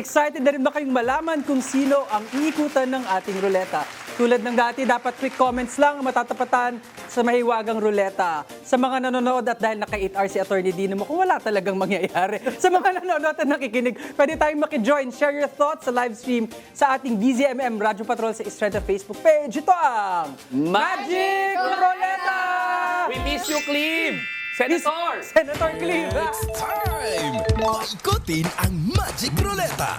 Excited na rin ba kayong malaman kung sino ang iikutan ng ating ruleta? Tulad ng dati, dapat quick comments lang ang matatapatan sa mahiwagang ruleta. Sa mga nanonood at dahil naka-8 hours si Atty. Dino mo, kung wala talagang mangyayari. Sa mga nanonood at nakikinig, pwede tayong makijoin. Share your thoughts sa live stream sa ating DZMM Radyo Patrol sa Estrada Facebook page. Ito ang Magic Ruleta! We miss you, Cleve! Senator! Senator Cleve! It's time! Maikutin ang Magic Ruleta!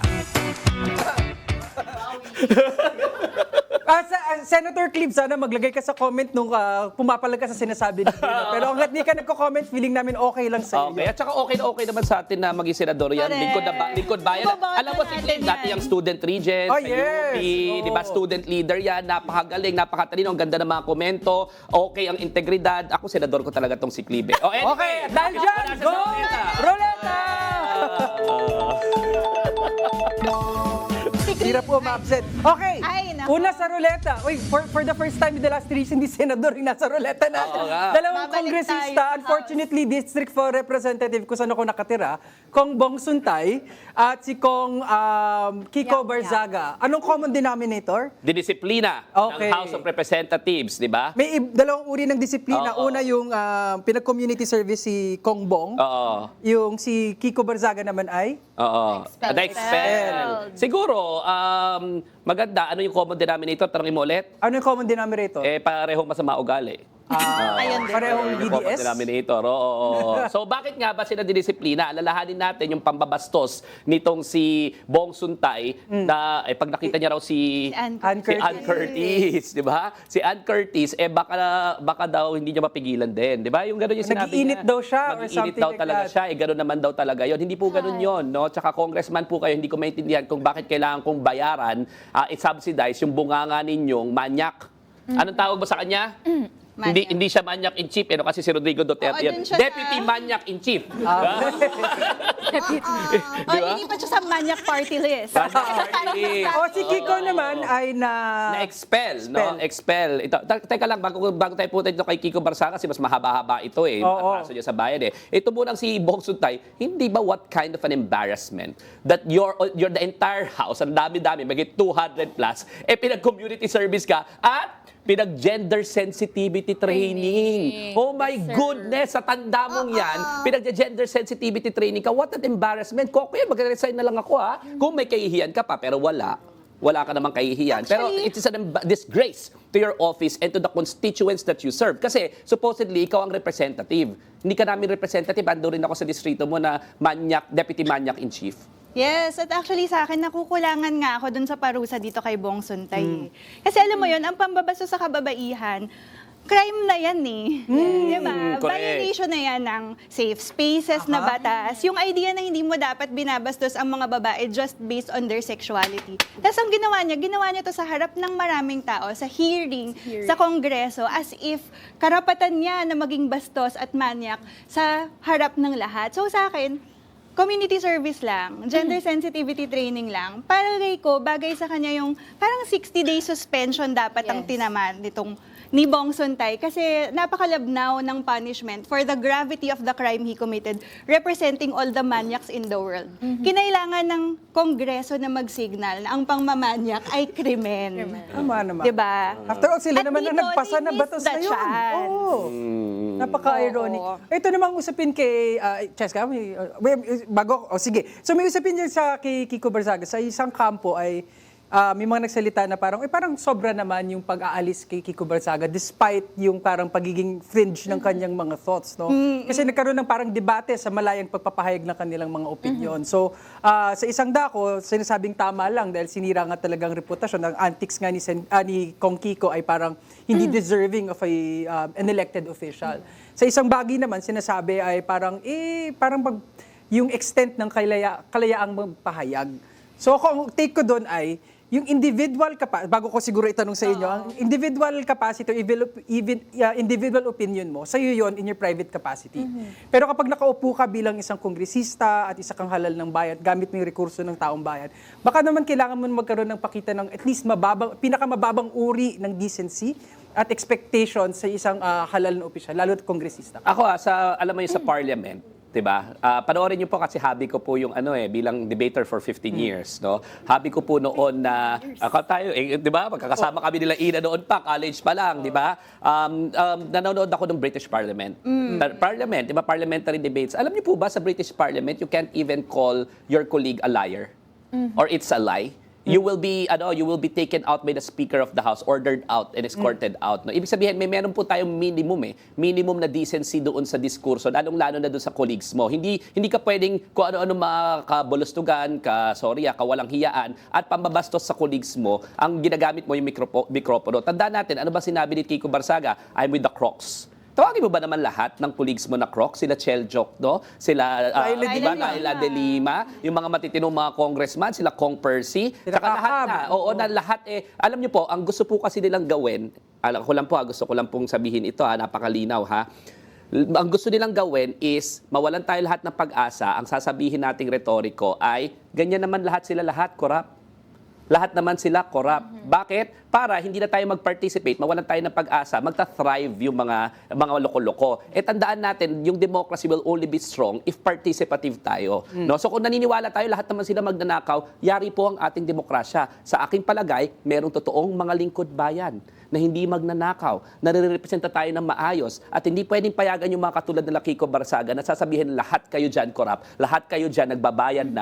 Senator Cleve, sana maglagay ka sa comment nung pumapalag ka sa sinasabi ni Dino. Pero hanggat di ka nagko-comment, feeling namin okay lang sa iyo. Okay, at saka okay na okay naman sa atin na maging senador yan. Lingkod bayan. Alam mo si Cleve, dati yung student regent, Oh, sa yes. UP, di ba, student leader yan, napakagaling, napakatalino, ang ganda ng mga komento, okay ang integridad. Ako, senador ko talaga tong si Cleve. Oh, anyway, Okay, dahil dyan, wala siya go! sa ruleta. Ruleta! Hirap po ma-upset. Okay, Ay, naku. una sa ruleta. Uy, for the first time in the last 3 years, hindi senador yung nasa ruleta natin. Oo nga. Dalawang Babalik kongresista, tayo sa unfortunately, District 4 Representative kung saan ako nakatira, Kong Bong Suntay at si Kong Kiko Yap, Barzaga. Anong common denominator? Didisiplina Okay. ng House of Representatives, di ba? May dalawang uri ng disiplina. Oo. Una yung pinag-community service si Kong Bong. Oo. Yung si Kiko Barzaga naman ay? Oo. Expelled. Na-expel. Siguro, maganda. Ano yung common denominator? Tanongin mo ulit. Ano yung common denominator? Parehong masama ugali. Ayun din. Parehong Yung common DDS? denominator. Oo. So bakit nga ba sila didisiplina? Alalahanin natin yung pambabastos nitong si Bong Suntay na pag nakita niya raw si Ann Ann Curtis, di ba? Si Ann Curtis, baka daw hindi niya mapigilan din. Di ba? Yung gano'n yung sinabi Nag-iinit niya. daw siya or Nag-iinit something daw like talaga that. siya. Gano'n naman daw talaga yon. Hindi po gano'n yon. No? Tsaka congressman po kayo, hindi ko maintindihan kung bakit kailangan kong bayaran, i-subsidize yung bunganga ninyong manyak. Anong tawag ba sa kanya? Hindi Manyak. hindi siya manyak in chief, kasi si Rodrigo Duterte Oo, yan. dun siya Deputy sa- manyak in chief. Hindi pa siya sa manyak party list. O si Kiko naman ay Na-expel, no? Expel. Ito, teka lang, bago tayo punta dito kay Kiko Barsaga, kasi mas mahaba-haba ito eh. Oo. Kaso niya sa bayan eh. Ito munang si Bong Suntay, hindi ba what kind of an embarrassment that you're the entire house, ang dami-dami, magiging 200 plus, pinag-community service ka at pinag-gender sensitivity training. Oh my goodness, sa tanda mong yan, pinag-gender sensitivity training ka. What an embarrassment. Kung yan, mag-resign na lang ako ha. Kung may kahihiyan ka pa, pero wala ka namang kahihiyan. Pero Actually, it is a disgrace to your office and to the constituents that you serve. Kasi supposedly, ikaw ang representative. Hindi ka namin representative. Ando rin ako sa distrito mo na deputy manyak in chief. Yes, at actually sa akin, nakukulangan nga ako dun sa parusa dito kay Bong Suntay. Kasi alam mo yun, ang pambabaso sa kababaihan, crime na yan eh. Di ba? correct. Violation na yan ng safe spaces na batas. Yung idea na hindi mo dapat binabastos ang mga babae just based on their sexuality. Tapos ang ginawa niya to sa harap ng maraming tao, sa hearing, sa kongreso, as if karapatan niya na maging bastos at manyak sa harap ng lahat. So sa akin, community service lang, gender sensitivity training lang. Palagay ko, bagay sa kanya yung parang 60-day suspension dapat ang tinaman nitong ni Bong Suntay kasi napakalabnaw ng punishment for the gravity of the crime he committed representing all the maniacs in the world. Kinailangan ng Kongreso na mag-signal na ang pangmamanyak ay krimen. Tama naman. Diba? After all, sila At naman dito, na nagpasa they na batas missed na the yun. chance. Oo. Napaka-ironic. Oo. Ito namang usapin kay Cheska, sige. So may usapin dyan sa kay Kiko Barzaga. Sa isang kampo ay may mga nagsalita na parang sobra naman yung pag-aalis kay Kiko Barzaga despite yung parang pagiging fringe ng kanyang mga thoughts. No? Kasi nagkaroon ng parang debate sa malayang pagpapahayag ng kanilang mga opinion. So sa isang dako, sinasabing tama lang dahil sinira nga talagang reputasyon. Ang antics nga ni Kong Kiko ay parang hindi deserving of an elected official. Sa isang bagay naman, sinasabi ay parang yung extent ng kalayaang magpahayag. So kung take ko doon ay, yung individual bago ko siguro itanong sa inyo, ang individual capacity, even individual opinion mo, sa iyo yon in your private capacity. Pero kapag nakaupo ka bilang isang kongresista at isa kang halal ng bayan, gamit mo yung rekurso ng taong bayan, baka naman kailangan mo magkaroon ng pakita ng at least pinakamababang uri ng decency at expectation sa isang halal na opisyal, lalo at kongresista. Ako alam mo yung sa parliament, 'Diba? Panoorin niyo po kasi hobby ko po yung bilang debater for 15 years, no? Hobby ko po noon na tayo, 'di ba? Magkakasama kami nila Ina noon pa, college pa lang, 'di ba? Nanonood ako ng British Parliament. Parliament, 'di ba? Parliamentary debates. Alam niyo po ba sa British Parliament, you can't even call your colleague a liar or it's a lie. You will be taken out by the Speaker of the House, ordered out and escorted out. No? Ibig sabihin, meron po tayong minimum na decency doon sa diskurso, lalong-lalo na doon sa colleagues mo. Hindi ka pwedeng kung ano-ano makabulustugan, kawalang hiyaan, at pambabastos sa colleagues mo, ang ginagamit mo yung mikropono. Tandaan natin, ano ba sinabi ni Kiko Barsaga? I'm with the Crocs. Tawagin mo ba naman lahat ng colleagues mo na Crocs? Sila Chel Jokno, sila Laila de Lima, yung mga matitinong mga congressman, sila Kong Percy, Sila saka lahat Kahab. na. Oo, na lahat alam niyo po, ang gusto po kasi nilang gawin, gusto ko lang pong sabihin ito napakalinaw ha. Ang gusto nilang gawin is mawalan tayo lahat ng pag-asa. Ang sasabihin nating retoriko ay ganyan naman sila lahat, corrupt. Lahat naman sila corrupt. Bakit? Para hindi na tayo mag-participate, mawalan tayo ng pag-asa, magta-thrive yung mga loko-loko. Tandaan natin, yung democracy will only be strong if participative tayo. No? So kung naniniwala tayo, lahat naman sila magnanakaw, yari po ang ating demokrasya. Sa aking palagay, merong totoong mga lingkod bayan na hindi magnanakaw, na nire-representa tayo ng maayos, at hindi pwedeng payagan yung mga katulad ng Kiko Barsaga na sasabihin lahat kayo dyan corrupt, lahat kayo dyan nagbabayad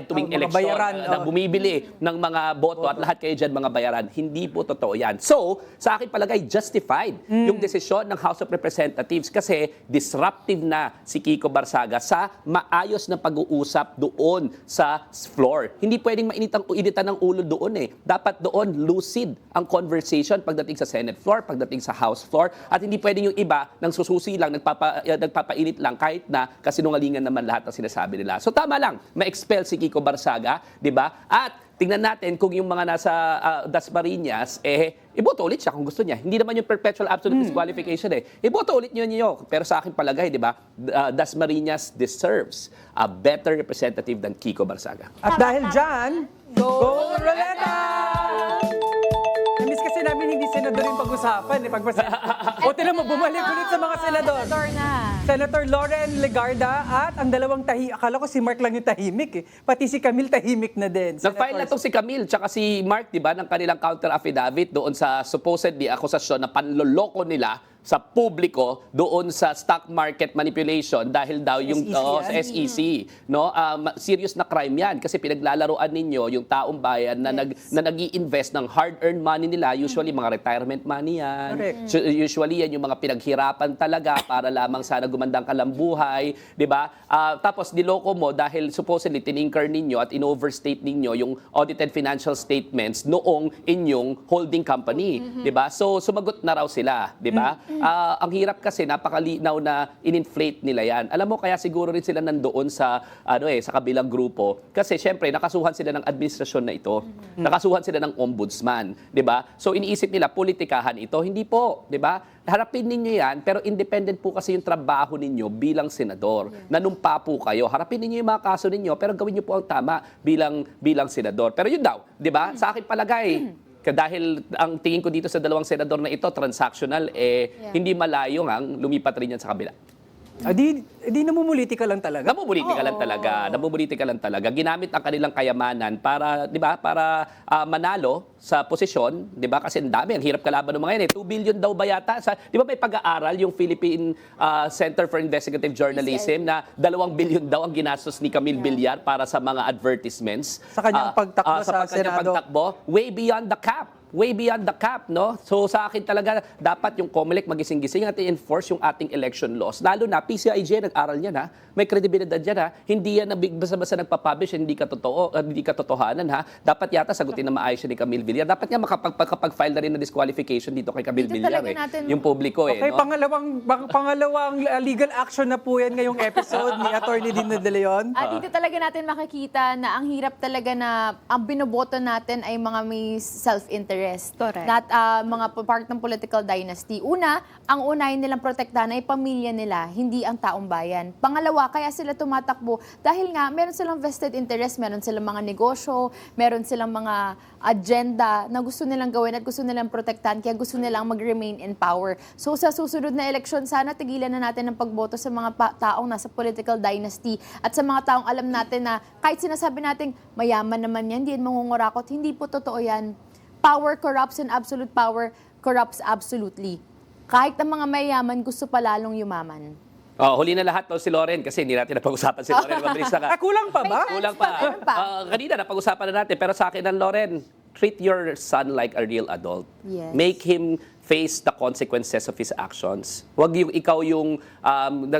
tuwing Ang mga eleksyon, bayaran, na bumibili ng mga boto at lahat kayo dyan mga bayaran. Hindi po totoo yan. So, sa akin palagay, justified yung desisyon ng House of Representatives kasi disruptive na si Kiko Barsaga sa maayos na pag-uusap doon sa floor. Hindi pwedeng initan ng ulo doon Dapat doon lucid ang conversation pagdating sa Senate floor, pagdating sa House floor, at hindi pwedeng yung iba nang sususi lang, nagpapainit lang kahit na kasinungalingan naman lahat ng sinasabi nila. So tama lang, ma-expel si Kiko Barsaga, 'di ba? At tingnan natin kung yung mga nasa Dasmariñas, iboto ulit siya kung gusto niya. Hindi naman yung perpetual absolute disqualification Iboto ulit niyo. Pero sa akin palagay, di ba, Dasmariñas deserves a better representative than Kiko Barsaga. At dahil dyan, Go Roleta! Namiss kasi namin hindi senador yung pag-usapan. O tinan mo, bumalik ulit sa mga senador. Senator na. Senator Loren Legarda at ang dalawang akala ko si Mark lang yung tahimik Pati si Camille tahimik na din. Nag-file na itong si Camille tsaka si Mark, di ba, ng kanilang counter affidavit doon sa supposedly akusasyon na panloloko nila sa publiko doon sa stock market manipulation dahil daw yung sa SEC, no? Serious na crime 'yan kasi pinaglalaroan ninyo yung taong bayan na nag-i-invest ng hard-earned money nila, usually mga retirement money 'yan. Usually yan yung mga pinaghirapan talaga para lamang sana gumandang kalambuhay, 'di ba? Tapos niloko mo dahil supposedly tiningker ninyo at in-overstate ninyo yung audited financial statements noong inyong holding company, 'di ba? So sumagot na raw sila, 'di ba? Ang hirap kasi napakalinaw na in-inflate nila yan. Alam mo, kaya siguro rin sila nandoon sa sa kabilang grupo. Kasi syempre, nakasuhan sila ng administrasyon na ito. Nakasuhan sila ng ombudsman. 'Di ba? So iniisip nila, politikahan ito. Hindi po. 'Di ba? Harapin ninyo yan, pero independent po kasi yung trabaho ninyo bilang senador. Nanumpa po kayo. Harapin ninyo yung mga kaso ninyo, pero gawin niyo po ang tama bilang senador. Pero yun daw, 'di ba? Sa akin palagay, dahil ang tingin ko dito sa dalawang senador na ito, transactional, hindi malayo ang lumipat rin yan sa kabila. Di namumuliti ka lang talaga. Namumuliti ka lang talaga. Ginamit ang kanilang kayamanan para, 'di ba, para manalo sa posisyon, 'di ba? Kasi ang dami, ang hirap kalaban ng mga yan 2 billion daw ba yata? 'Di ba may pag-aaral yung Philippine Center for Investigative Journalism na 2 billion daw ang ginastos ni Camille Villar para sa mga advertisements. Sa kanyang pagtakbo sa Senado. Way beyond the cap. Way beyond the cap, no? So sa akin talaga, dapat yung COMELEC magising-gising at i-enforce yung ating election laws. Lalo na, PCIJ, nag-aral yan, ha? May kredibilidad yan, ha? Hindi yan na basta-basta nagpapublish, hindi katotohanan, ha? Dapat yata sagutin na maayos ni Camille Villar. Dapat nga makapag-file na rin na disqualification dito kay Camille Villar, Yung publiko, Okay, no? pangalawang legal action na po yan ngayong episode ni Attorney Dina De Leon. At dito talaga natin makikita na ang hirap talaga na ang binoboto natin ay mga may self-interest interest. Correct. Not mga part ng political dynasty. Una, ang unahin nilang protektahan ay pamilya nila, hindi ang taong bayan. Pangalawa, kaya sila tumatakbo dahil nga meron silang vested interest, meron silang mga negosyo, meron silang mga agenda na gusto nilang gawin at gusto nilang protektahan, kaya gusto nilang mag-remain in power. So sa susunod na eleksyon, sana tigilan na natin ang pagboto sa mga taong nasa political dynasty at sa mga taong alam natin na kahit sinasabi natin mayaman naman yan, hindi yan mangungurakot, hindi po totoo yan. Power corrupts and absolute power corrupts absolutely. Kahit ang mga mayaman gusto pa lalong yumaman. Huli na lahat si Loren kasi hindi natin napag-usapan si Loren. Mabilis na ka. Kulang pa ba? Kulang pa. Meron pa. Kanina napag-usapan na natin, pero sa akin ng Loren, treat your son like a real adult. Yes. Make him face the consequences of his actions. Huwag yung ikaw yung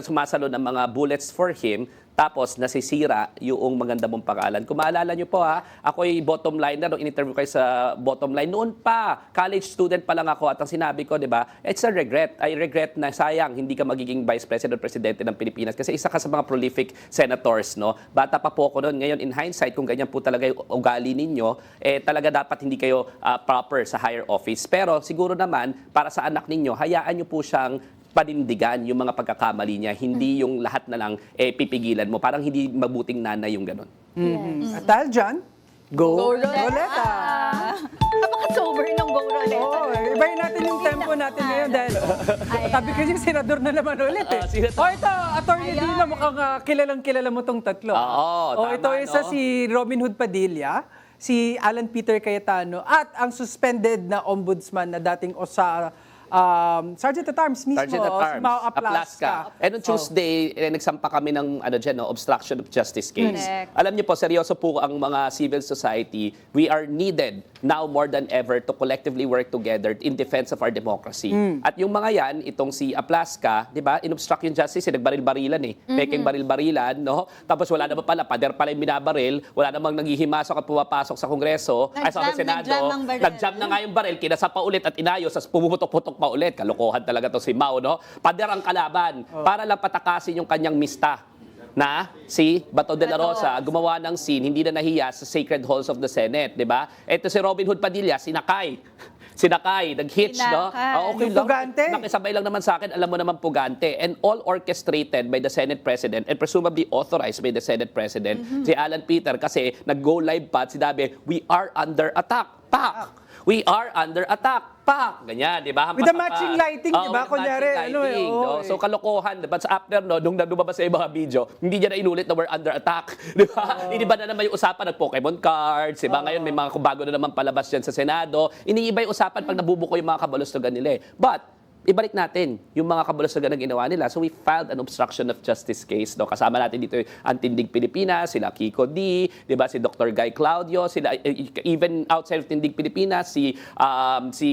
sumasalo ng mga bullets for him, tapos nasisira yung maganda mong pangalan. Kung maalala nyo po ako'y bottom liner nung in-interview kayo sa bottom line. Noon pa, college student pa lang ako at ang sinabi ko, di ba, it's a regret. I regret na sayang hindi ka magiging vice president o presidente ng Pilipinas kasi isa ka sa mga prolific senators, no? Bata pa po ako noon. Ngayon, in hindsight, kung ganyan po talaga yung ugali ninyo, talaga dapat hindi kayo proper sa higher office. Pero siguro naman, para sa anak ninyo, hayaan nyo po siyang panindigan yung mga pagkakamali niya, hindi yung lahat na lang pipigilan mo. Parang hindi mabuting nanay yung ganun. At dahil dyan, go Roleta! Roleta! Napaka-sober ng Go Roleta. Oo, ibayin natin yung tempo natin ngayon dahil sabi ko yung senador na naman ulit sino to? Ito, Atty. Dina, mukhang kilalang-kilala mo tong tatlo. Oo, Ito tama, isa no? si Robin Hood Padilla, si Alan Peter Cayetano, at ang suspended na ombudsman na dating Sergeant at Arms mismo, Sergeant at si Arms, Mao Aplaska. And on Tuesday, nagsampa kami ng obstruction of justice case. Correct. Alam niyo po, seryoso po ang mga civil society. We are needed now more than ever to collectively work together in defense of our democracy. At yung mga yan, itong si Aplaska, di ba, in-obstruct yung justice, nagbaril-barilan peking baril-barilan, no? Tapos wala naman pala, pader pala yung binabaril, wala namang naghihimasok at pumapasok sa Kongreso, sa Senado. Nag-jam ang baril. Nag-jam na nga yung baril, kinasa pa ulit at inayos, tapos pumuputok-putok pa ulit. Kalokohan talaga to si Mao, no? Pader ang kalaban para lang patakasin yung kanyang mista na si Bato de la Rosa gumawa ng scene, hindi na nahiya sa sacred halls of the Senate, di ba? Ito si Robin Hood Padilla, sinakay, nag-hitch, no? Sinakay. Okay Yung lang. pugante. Nakisabay lang naman sa akin, alam mo naman pugante. And all orchestrated by the Senate President and presumably authorized by the Senate President, si Alan Peter, kasi nag-go live pa at sinabi, we are under attack. Pak! We are under attack. Pak! Ganyan, di ba? With the matching lighting, di ba? with the Kunyari, matching ano lighting, oo, no? So, kalokohan. But sa after, no, nung lumabas sa mga video, hindi niya na inulit na we're under attack. Di ba? Hindi ba na naman yung usapan ng Pokemon cards, di ba? Ngayon, may mga bago na naman palabas dyan sa Senado. Iniiba yung usapan pag nabubuko yung mga kabalustugan nila. But, ibalik natin yung mga kabalustugan na ginawa nila. So we filed an obstruction of justice case. No? Kasama natin dito ang Tindig Pilipinas, sila Kiko D, di ba, si Dr. Guy Claudio, sila, even outside of Tindig Pilipinas, si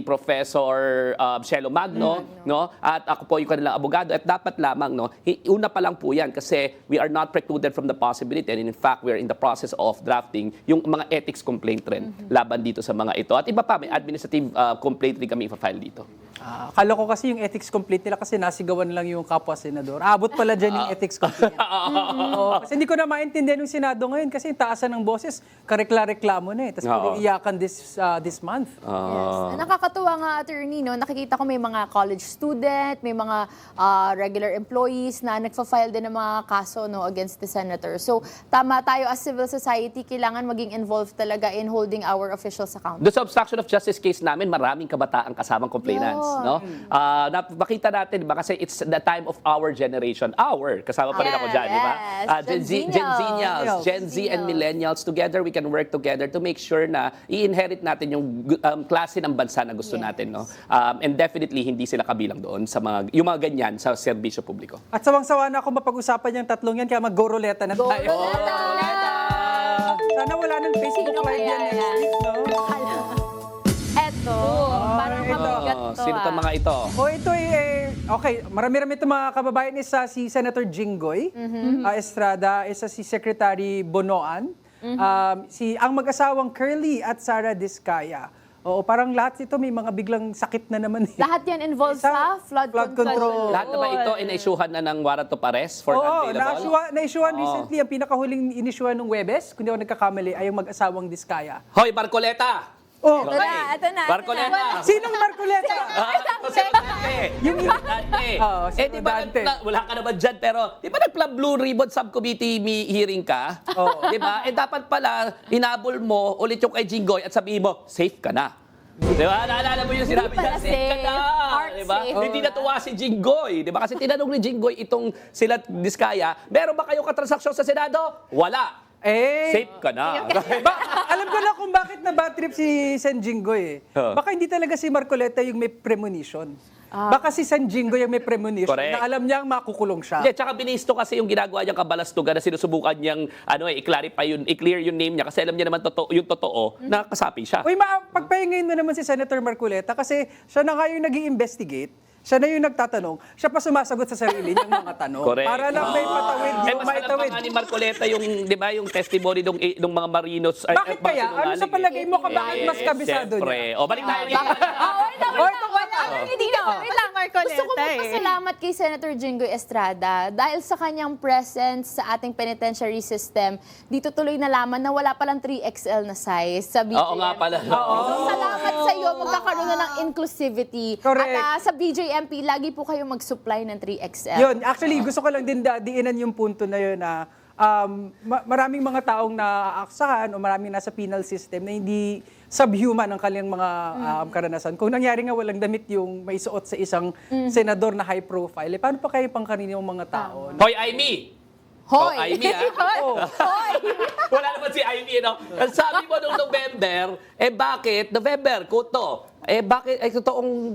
Professor Shelo Magno, no? At ako po yung kanilang abogado. At dapat lamang, no, una pa lang po yan kasi we are not precluded from the possibility, and in fact, we are in the process of drafting yung mga ethics complaint rin laban dito sa mga ito. At iba pa, may administrative complaint rin kami ipa-file dito. Akala ko kasi yung ethics complete nila kasi nasigawan lang yung kapwa senador. Abot pala dyan yung ethics complete. Oo, kasi hindi ko na maintindihan yung Senado ngayon kasi yung taasan ng boses, karekla-reklamo na eh. Tapos pinag-iyakan this month. Yes. Nakakatuwa nga, attorney, no? Nakikita ko may mga college student, may mga regular employees na nagfa-file din ng mga kaso, no, against the senator. So, tama tayo as civil society, kailangan maging involved talaga in holding our officials accountable. Doon sa obstruction of justice case namin, maraming kabataan kasamang complainants. No? Makita natin, diba? Kasi it's the time of our generation. Kasama pa rin ako dyan, di ba? Yes. Gen Z and millennials, together we can work together to make sure na i-inherit natin yung klase ng bansa na gusto natin. No? And definitely, hindi sila kabilang doon sa yung mga ganyan sa serbisyo publiko. At sawang-sawa na ako mapag-usapan yung tatlong yan, kaya mag-go roleta na tayo. Sana wala nang Facebook Sino Live kaya yan next yan? week, no? Eto, parang mabigat to. Sino itong mga ito? Ito okay, marami-rami itong mga kababayan. Isa si Senator Jinggoy Estrada, isa si Secretary Bonoan, ang mag-asawang Curly at Sara Diskaya. Oo, parang lahat ito may mga biglang sakit na naman. Lahat yan involved sa flood control. Lahat na ba ito ina-issuehan na ng warrant of arrest for non-bailable? Na-issuehan recently, ang pinakahuling in-issuehan ng Webes, kung di ako nagkakamali, ay yung mag-asawang Diskaya. Hoy, Marcoleta! Oh, Ito na, ito na. Marcoleta. sinong Marcoleta? Yung Dante. Oo, si Di ba, Dante. wala ka naman dyan, pero di ba Blue Ribbon Subcommittee hearing ka? Oo. Di ba? Dapat pala, hinabol mo ulit yung kay Jinggoy at sabihin mo, safe ka na. Di ba? Naalala mo yung sinabi Hindi niya, pala safe ka na. Heart Di ba? safe. Hindi natuwa si Jinggoy. Di ba? Kasi tinanong ni Jinggoy itong sila Diskaya, meron ba kayong katransaksyon sa Senado? Wala. Safe ka na. Alam ko na kung bakit na bad trip si San Jinggoy eh. Oo. Baka hindi talaga si Marcoleta yung may premonition. Baka si San Jinggoy yung may premonition Correct. na alam niyang makukulong siya. Hindi, tsaka binisto kasi yung ginagawa niyang kabalastugan na sinusubukan niyang i-clarify yun, i-clear yung name niya kasi alam niya naman yung totoo na kasapi siya. Uy, pagpahingayin mo naman si Senator Marcoleta kasi siya na nga yung nag-i-investigate. Siya na yung nagtatanong. Siya pa sumasagot sa sarili niyang mga tanong. Correct. Para lang may patawid yung Mas alam maitawid. pa nga ni Marcoleta yung, di ba, yung testimony ng mga marinos. Bakit kaya? Ano sa palagay mo ka bakit mas kabisado niya? O, balik tayo dito. Wait lang. Gusto ko magpasalamat kay Senator Jinggoy Estrada dahil sa kanyang presence sa ating penitentiary system, dito tuloy nalaman na wala palang 3XL na size sa BJMP. Oo nga pala. So, salamat sa iyo, magkakaroon na ng inclusivity. Correct. At sa BJMP, lagi po kayo mag-supply ng 3XL. Yun, actually, gusto ko lang din diinan yung punto na yun na maraming mga taong naaaksahan o maraming nasa penal system na hindi subhuman ang kanilang mga karanasan. Kung nangyari nga walang damit yung may suot sa isang senador na high profile, paano pa kayo pang kaninong mga tao? Hoy, Aimee! Hoy! Oh, Aimee, Hoy! Wala naman si Aimee, no? Ang sabi mo nung November, bakit? November, kuto. Bakit,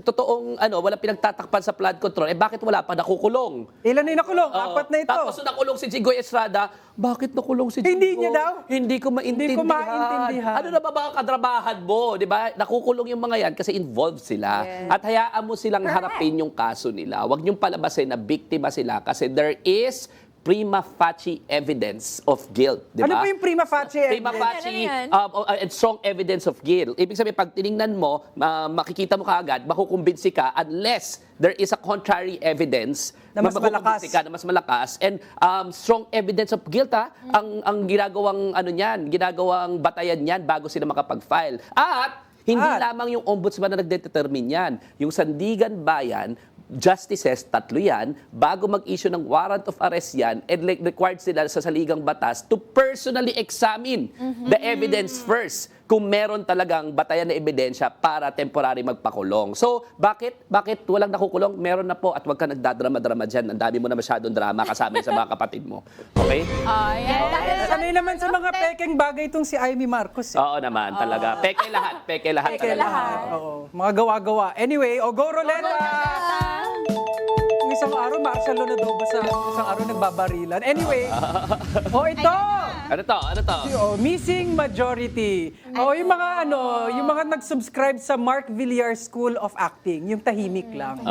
totoong, wala pinagtatakpan sa flood control, bakit wala pa nakukulong? Ilan na yung nakulong? Oo. Apat na ito. Tapos nung nakulong si Jinggoy Estrada, bakit nakulong si Jinggoy? Hindi niya daw. Hindi ko maintindihan. Hindi ko maintindihan. Ano na ba mga kadrabahan mo? Di ba? Nakukulong yung mga yan kasi involved sila. Yes. At hayaan mo silang harapin yung kaso nila. Huwag niyong palabasin na biktima sila kasi there is prima facie evidence of guilt. Di ba? Ano po yung prima facie Prima evidence? facie Ano yan? and strong evidence of guilt. Ibig sabihin, pag tiningnan mo, makikita mo kaagad, makukumbinsi ka unless there is a contrary evidence Na mas makukumbinsi malakas. ka na mas malakas and strong evidence of guilt ang ginagawang ginagawang batayan niyan bago sila makapag-file. At hindi lamang yung ombudsman na nagdetermine yan. Yung Sandigan Bayan, justices, 3 yan, bago mag-issue ng warrant of arrest yan, and required sila sa saligang batas to personally examine the evidence first kung meron talagang batayan na ebidensya para temporary magpakulong. So, bakit walang nakukulong? Meron na po at wag ka nagdadrama-drama dyan. Ang dami mo na masyadong drama kasama yun sa mga kapatid mo. Okay? Sanay naman sa mga pekeng bagay itong si Amy Marcos. Eh. Oo naman, talaga. Peke lahat. Peke lahat Peke talaga. lahat. Oo. Mga gawa-gawa. Anyway, go Roleta! Isang araw, martial law na daw ba sa isang araw nagbabarilan? Anyway, ito! Ano to? Missing majority. Yung mga nag-subscribe sa Mark Villar School of Acting, yung tahimik lang.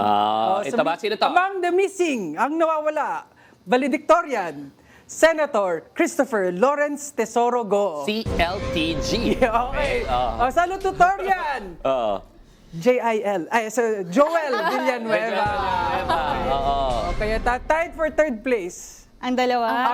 Ito ba? Sino to? Among the missing, ang nawawala, valedictorian, Senator Christopher Lawrence Tesoro Go. CLTG. Okay. Salutatorian, Oo. Joel Villanueva. Kaya tied for third place. Ang dalawa.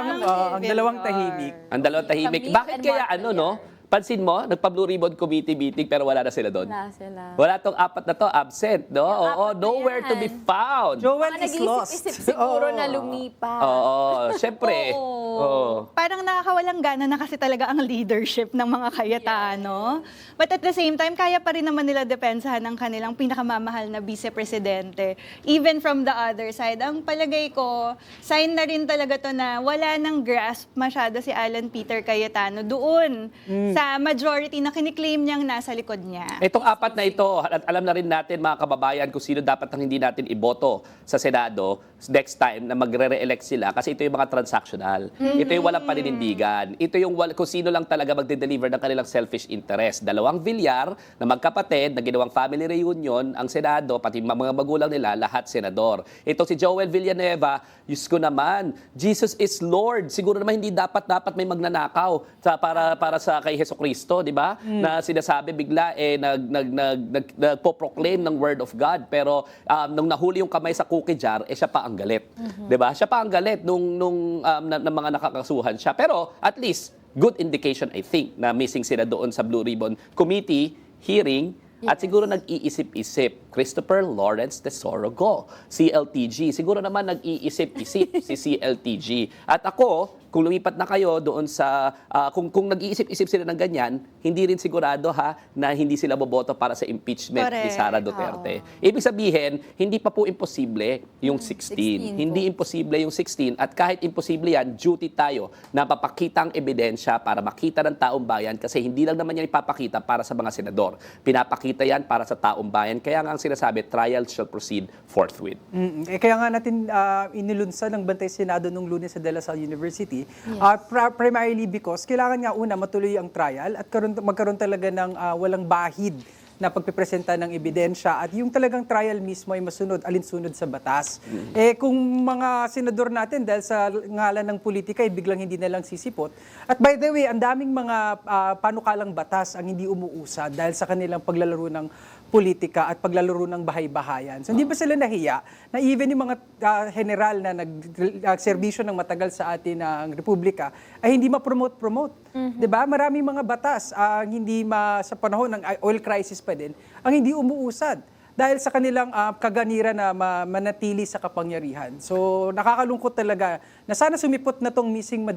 Ang dalawang tahimik. Ang dalawang tahimik. Camille Bakit and kaya Mark Pansin mo, nagpa-Blue Ribbon Committee meeting pero wala na sila doon. Wala sila. Wala tong 4 na to, absent, no? Oo, apat na nowhere to yan. be found. Joel Mga is lost. nag-iisip-isip siguro Oo. na lumipat. Oo, syempre. Oo. Parang nakakawalang gana na kasi talaga ang leadership ng mga Cayetano. But at the same time, kaya pa rin naman nila depensahan ng kanilang pinakamamahal na vice-presidente. Even from the other side, ang palagay ko, sign na rin talaga to na wala nang grasp masyado si Alan Peter Cayetano doon sa majority na kiniklaim niyang nasa likod niya. Itong 4 na ito, alam na rin natin mga kababayan kung sino dapat ang hindi natin iboto sa Senado next time na magre-re-elect sila kasi ito yung mga transactional. Ito yung walang paninindigan. Ito yung kung sino lang talaga magde-deliver ng kanilang selfish interest. 2 Villar na magkapatid na ginawang family reunion, ang Senado, pati mga magulang nila, lahat senador. Ito si Joel Villanueva, Diyos ko naman, Jesus is Lord. Siguro naman hindi dapat may magnanakaw para sa kay Jesucristo, di ba? Na sinasabi bigla nagpo-proclaim ng word of God pero nung nahuli yung kamay sa cookie jar siya pa ang galit. 'Di ba? Siya pa ang galit nung mga nakakasuhan siya. Pero at least good indication I think na missing sila doon sa Blue Ribbon Committee hearing at siguro nag-iisip-isip. Christopher Lawrence Tesoro Go, CLTG. Siguro naman nag-iisip-isip si CLTG. At ako, kung lumipat na kayo doon sa, kung nag-iisip-isip sila ng ganyan, hindi rin sigurado na hindi sila boboto para sa impeachment ni Correct. Sara Duterte. Ibig sabihin, hindi pa po imposible yung 16. 16 Hindi imposible yung 16. At kahit imposible yan, duty tayo na papakita ang ebidensya para makita ng taong bayan kasi hindi lang naman yan ipapakita para sa mga senador. Pinapakita yan para sa taong bayan. Kaya nga ang sinasabi, trial shall proceed forthwith. Kaya nga natin inilunsad ng Bantay Senado nung Lunes sa De La Salle University, primarily because kailangan nga una matuloy ang trial at magkaroon talaga ng walang bahid na pagpipresenta ng ebidensya at yung talagang trial mismo ay masunod, alinsunod sa batas. Kung mga senador natin dahil sa ngalan ng politika ay biglang hindi na lang sisipot. At by the way, ang daming mga panukalang batas ang hindi umuusad dahil sa kanilang paglalaro ng politika at paglalaro ng bahay-bahayan. So hindi ba sila nahiya na even yung mga general na nagserbisyo ng matagal sa atin ng Republika ay hindi ma-promote? 'Di ba? Maraming mga batas ang hindi sa panahon ng oil crisis pa din, ang hindi umuusad dahil sa kanilang kaganira na manatili sa kapangyarihan. So nakakalungkot talaga na sana sumipot na tong missing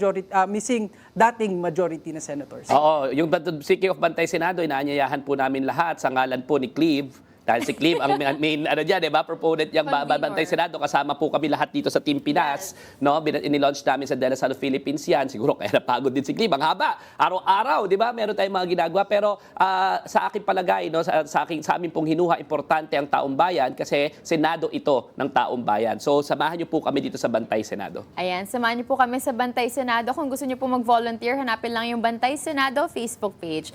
dating majority na senators. Oo, yung speaking of Bantay Senado, inaanyayahan po namin lahat sa ngalan po ni Cleve. Dahil si Cleve, ang main dyan, diba? Proponent niyang Bantay Senado. Kasama po kami lahat dito sa Team Pinas. No? Inilaunch namin sa De La Salle Philippines yan. Siguro kaya napagod din si Cleve. Ang haba. Araw-araw, di ba? Meron tayong mga ginagawa. Pero sa aking palagay, no? sa amin pong hinuha, importante ang taong bayan kasi Senado ito ng taong bayan. So, samahan niyo po kami dito sa Bantay Senado. Ayan, samahan niyo po kami sa Bantay Senado. Kung gusto niyo po mag-volunteer, hanapin lang yung Bantay Senado Facebook page.